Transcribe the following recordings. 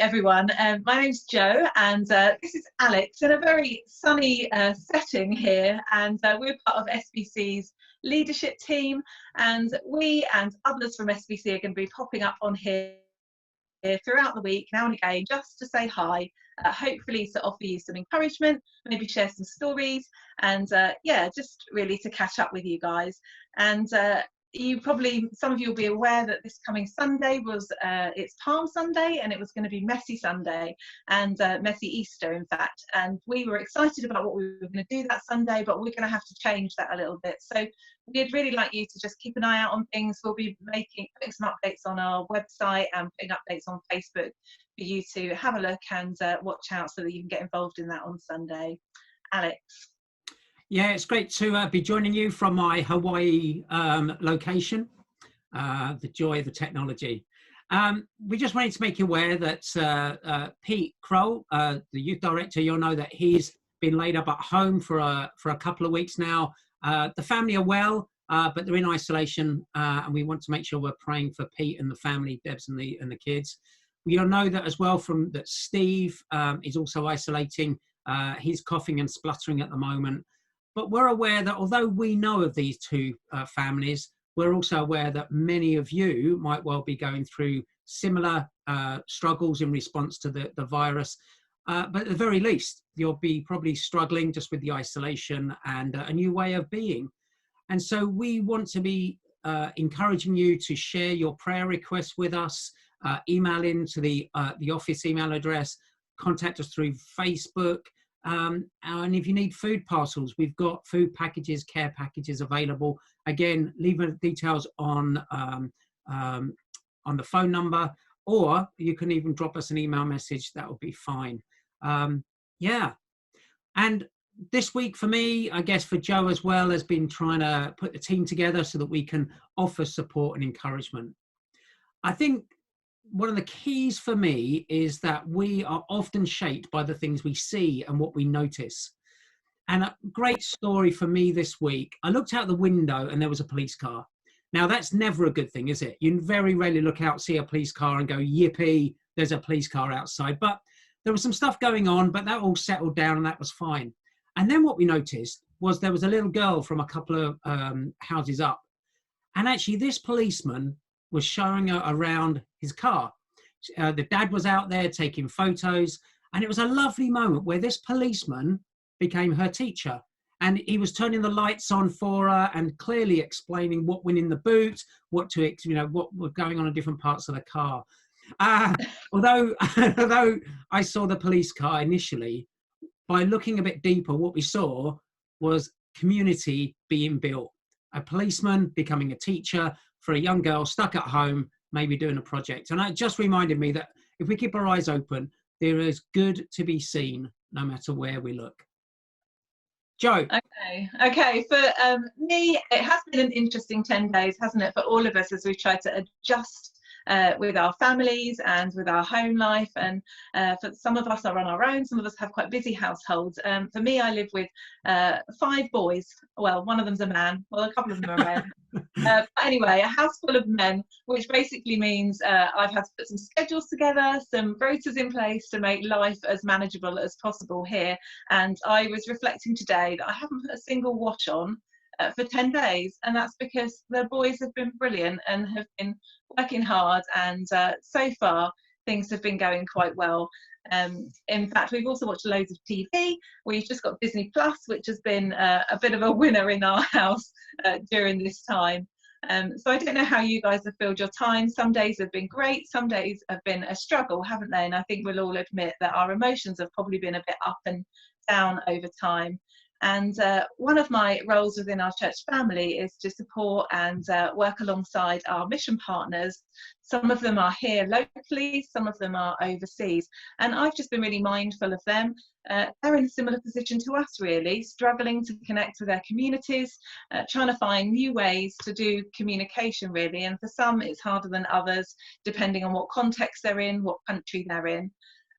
everyone. My name's Jo, and this is Alex in a very sunny setting here. And we're part of SBC's leadership team, and we and others from SBC are going to be popping up on here throughout the week, now and again, just to say hi. Hopefully to offer you some encouragement, maybe share some stories, and yeah, just really to catch up with you guys. And some of you will be aware that this coming Sunday was it's Palm Sunday, and it was going to be Messy Sunday and Messy Easter, in fact. And we were excited about what we were going to do that Sunday, but we're going to have to change that a little bit. So we'd really like you to just keep an eye out on things. We'll be putting some updates on our website and putting updates on Facebook for you to have a look and watch out so that you can get involved in that on Sunday. Alex. Yeah, it's great to be joining you from my Hawaii location, the joy of the technology. We just wanted to make you aware that Pete Kroll, the youth director, you'll know that he's been laid up at home for a couple of weeks now. The family are well, but they're in isolation, and we want to make sure we're praying for Pete and the family, Debs and the kids. You'll know that as well from that Steve is also isolating. He's coughing and spluttering at the moment. But we're aware that although we know of these two families, we're also aware that many of you might well be going through similar struggles in response to the virus. But at the very least, you'll be probably struggling just with the isolation and a new way of being. And so we want to be encouraging you to share your prayer requests with us, email into the office email address, contact us through Facebook. And if you need food parcels, we've got food packages, care packages available. Again, leave the details on the phone number, or you can even drop us an email message. That will be fine. Yeah. And this week for me, I guess for Jo as well, has been trying to put the team together so that we can offer support and encouragement. I think one of the keys for me is that we are often shaped by the things we see and what we notice. And a great story for me this week, I looked out the window and there was a police car. Now that's never a good thing, is it? You very rarely look out, see a police car and go, yippee, there's a police car outside. But there was some stuff going on, but that all settled down and that was fine. And then what we noticed was there was a little girl from a couple of houses up. And actually this policeman was showing her around his car. The dad was out there taking photos, and it was a lovely moment where this policeman became her teacher, and he was turning the lights on for her and clearly explaining what went in the boot, what was going on in different parts of the car. Although I saw the police car initially, by looking a bit deeper, what we saw was community being built. A policeman becoming a teacher for a young girl stuck at home, maybe doing a project. And it just reminded me that if we keep our eyes open, there is good to be seen no matter where we look. Jo. Okay. For me, it has been an interesting 10 days, hasn't it, for all of us as we've tried to adjust with our families and with our home life. And for some of us are on our own, some of us have quite busy households. For me, I live with 5 boys. Well, one of them's a man. Well, a couple of them are men. Anyway, a house full of men, which basically means I've had to put some schedules together, some rotas in place to make life as manageable as possible here. And I was reflecting today that I haven't put a single watch on for 10 days, and that's because the boys have been brilliant and have been working hard, and so far things have been going quite well. In fact, we've also watched loads of TV. We've just got Disney Plus, which has been a bit of a winner in our house during this time. So I don't know how you guys have filled your time. Some days have been great, some days have been a struggle, haven't they? And I think we'll all admit that our emotions have probably been a bit up and down over time. And one of my roles within our church family is to support and work alongside our mission partners. Some of them are here locally, some of them are overseas. And I've just been really mindful of them. They're in a similar position to us, really, struggling to connect with their communities, trying to find new ways to do communication, really. And for some, it's harder than others, depending on what context they're in, what country they're in.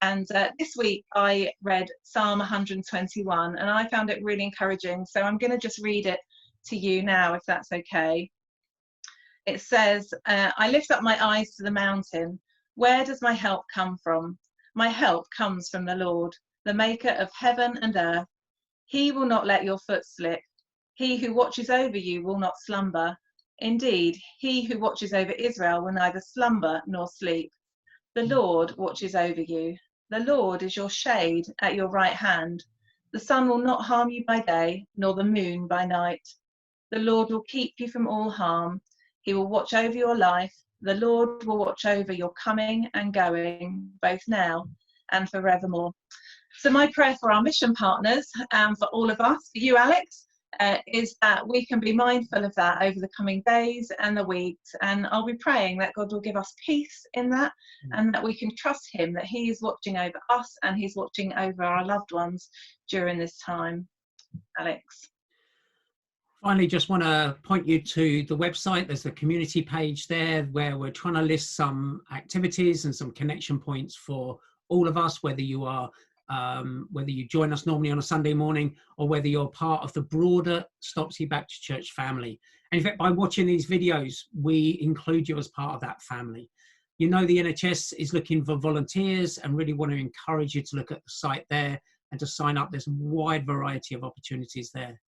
And this week I read Psalm 121, and I found it really encouraging. So I'm going to just read it to you now, if that's okay. It says, I lift up my eyes to the mountain. Where does my help come from? My help comes from the Lord, the maker of heaven and earth. He will not let your foot slip. He who watches over you will not slumber. Indeed, he who watches over Israel will neither slumber nor sleep. The Lord watches over you. The Lord is your shade at your right hand. The sun will not harm you by day, nor the moon by night. The Lord will keep you from all harm. He will watch over your life. The Lord will watch over your coming and going, both now and forevermore. So my prayer for our mission partners and for all of us, for you, Alex, is that we can be mindful of that over the coming days and the weeks. And I'll be praying that God will give us peace in that, and that we can trust him, that he is watching over us and he's watching over our loved ones during this time. Alex. Finally, just want to point you to the website. There's a community page there where we're trying to list some activities and some connection points for all of us, whether you are whether you join us normally on a Sunday morning or whether you're part of the broader Stopsy Baptist Church family. And in fact, by watching these videos, we include you as part of that family. You know, the NHS is looking for volunteers and really want to encourage you to look at the site there and to sign up. There's a wide variety of opportunities there.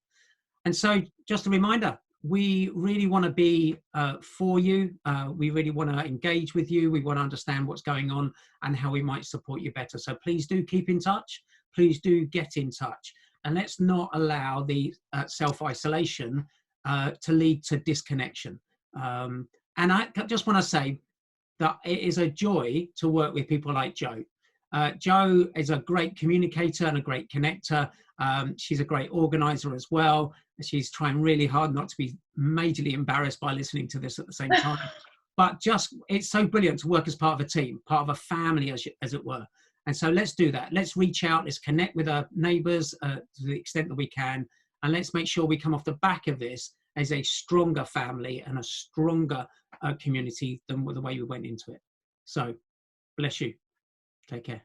And so just a reminder, we really want to be for you. We really want to engage with you. We want to understand what's going on and how we might support you better. So please do keep in touch. Please do get in touch. And let's not allow the self-isolation to lead to disconnection. And I just want to say that it is a joy to work with people like Jo. Jo is a great communicator and a great connector. She's a great organizer as well. She's trying really hard not to be majorly embarrassed by listening to this at the same time. But just, it's so brilliant to work as part of a team, part of a family, as it were. And so let's do that. Let's reach out. Let's connect with our neighbours to the extent that we can. And let's make sure we come off the back of this as a stronger family and a stronger community than the way we went into it. So bless you. Take care.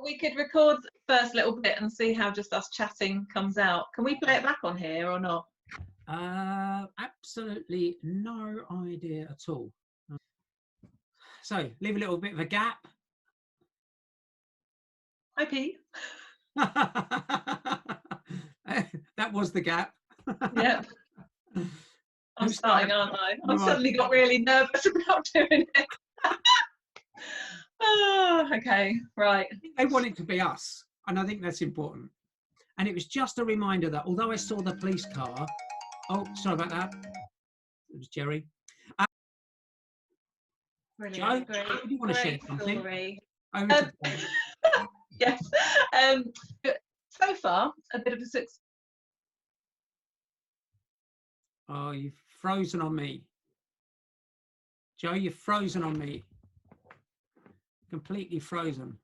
We could record the first little bit and see how just us chatting comes out. Can we play it back on here or not? Absolutely no idea at all. So leave a little bit of a gap. Hi, Pete. That was the gap. Yep. I'm starting, aren't I? I've suddenly got really nervous about doing it. Oh, okay, right. They want it to be us, and I think that's important. And it was just a reminder that although I saw the police car, oh, sorry about that. It was Jerry. Brilliant, Jo, do you want to share something? Story. Yes. So far, a bit of a success. Oh, you've frozen on me. Jo, you're frozen on me. Completely frozen.